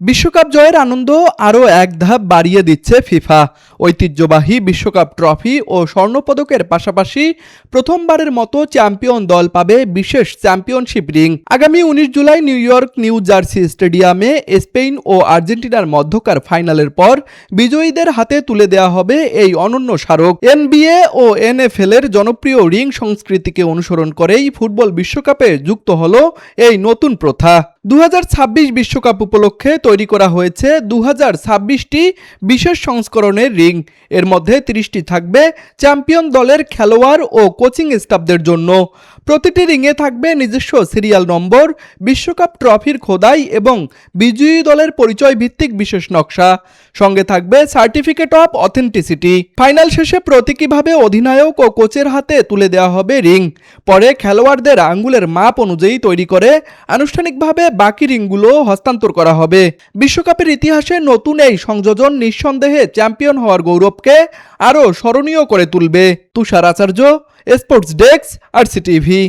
বিশ্বকাপ জয়ের আনন্দ আরও এক ধাপ বাড়িয়ে দিচ্ছে ফিফা। ঐতিহ্যবাহী বিশ্বকাপ ট্রফি ও স্বর্ণপদকের পাশাপাশি প্রথমবারের মতো চ্যাম্পিয়ন দল পাবে বিশেষ চ্যাম্পিয়নশিপ রিং। আগামী 19 July new York new jersey স্টেডিয়ামে স্পেন ও আর্জেন্টিনার মধ্যকার ফাইনালের পর বিজয়ীদের হাতে তুলে দেওয়া হবে এই অনন্য স্মারক। এনবিএ ও এনএফএল এর জনপ্রিয় রিং সংস্কৃতিকে অনুসরণ করেই ফুটবল বিশ্বকাপে যুক্ত হলো এই নতুন প্রথা। 2026 বিশ্বকাপ উপলক্ষে তৈরি করা হয়েছে 2026টি বিশেষ সংস্করণের রিং। এর মধ্যে 30টি থাকবে চ্যাম্পিয়ন দলের খেলোয়াড় ও কোচিং স্টাফদের জন্য। প্রতিটি রিংয়ে থাকবে নিজস্ব সিরিয়াল নম্বর, বিশ্বকাপ ট্রফির খোদাই এবং বিজয়ী দলের পরিচয় ভিত্তিক বিশেষ নকশা। সঙ্গে থাকবে সার্টিফিকেট অফ অথেন্টিসিটি। ফাইনাল শেষে প্রতীকীভাবে অধিনায়ক ও কোচের হাতে তুলে দেওয়া হবে রিং। পরে খেলোয়াড়দের আঙ্গুলের মাপ অনুযায়ী তৈরি করে আনুষ্ঠানিকভাবে বাকি রিংগুলো হস্তান্তর করা হবে। বিশ্বকাপের ইতিহাসে নতুন এই সংযোজন নিঃসন্দেহে চ্যাম্পিয়ন হওয়ার গৌরবকে আরও স্মরণীয় করে তুলবে। তুষার আচার্য, স্পোর্টস ডেস্ক, আরসিটিভি।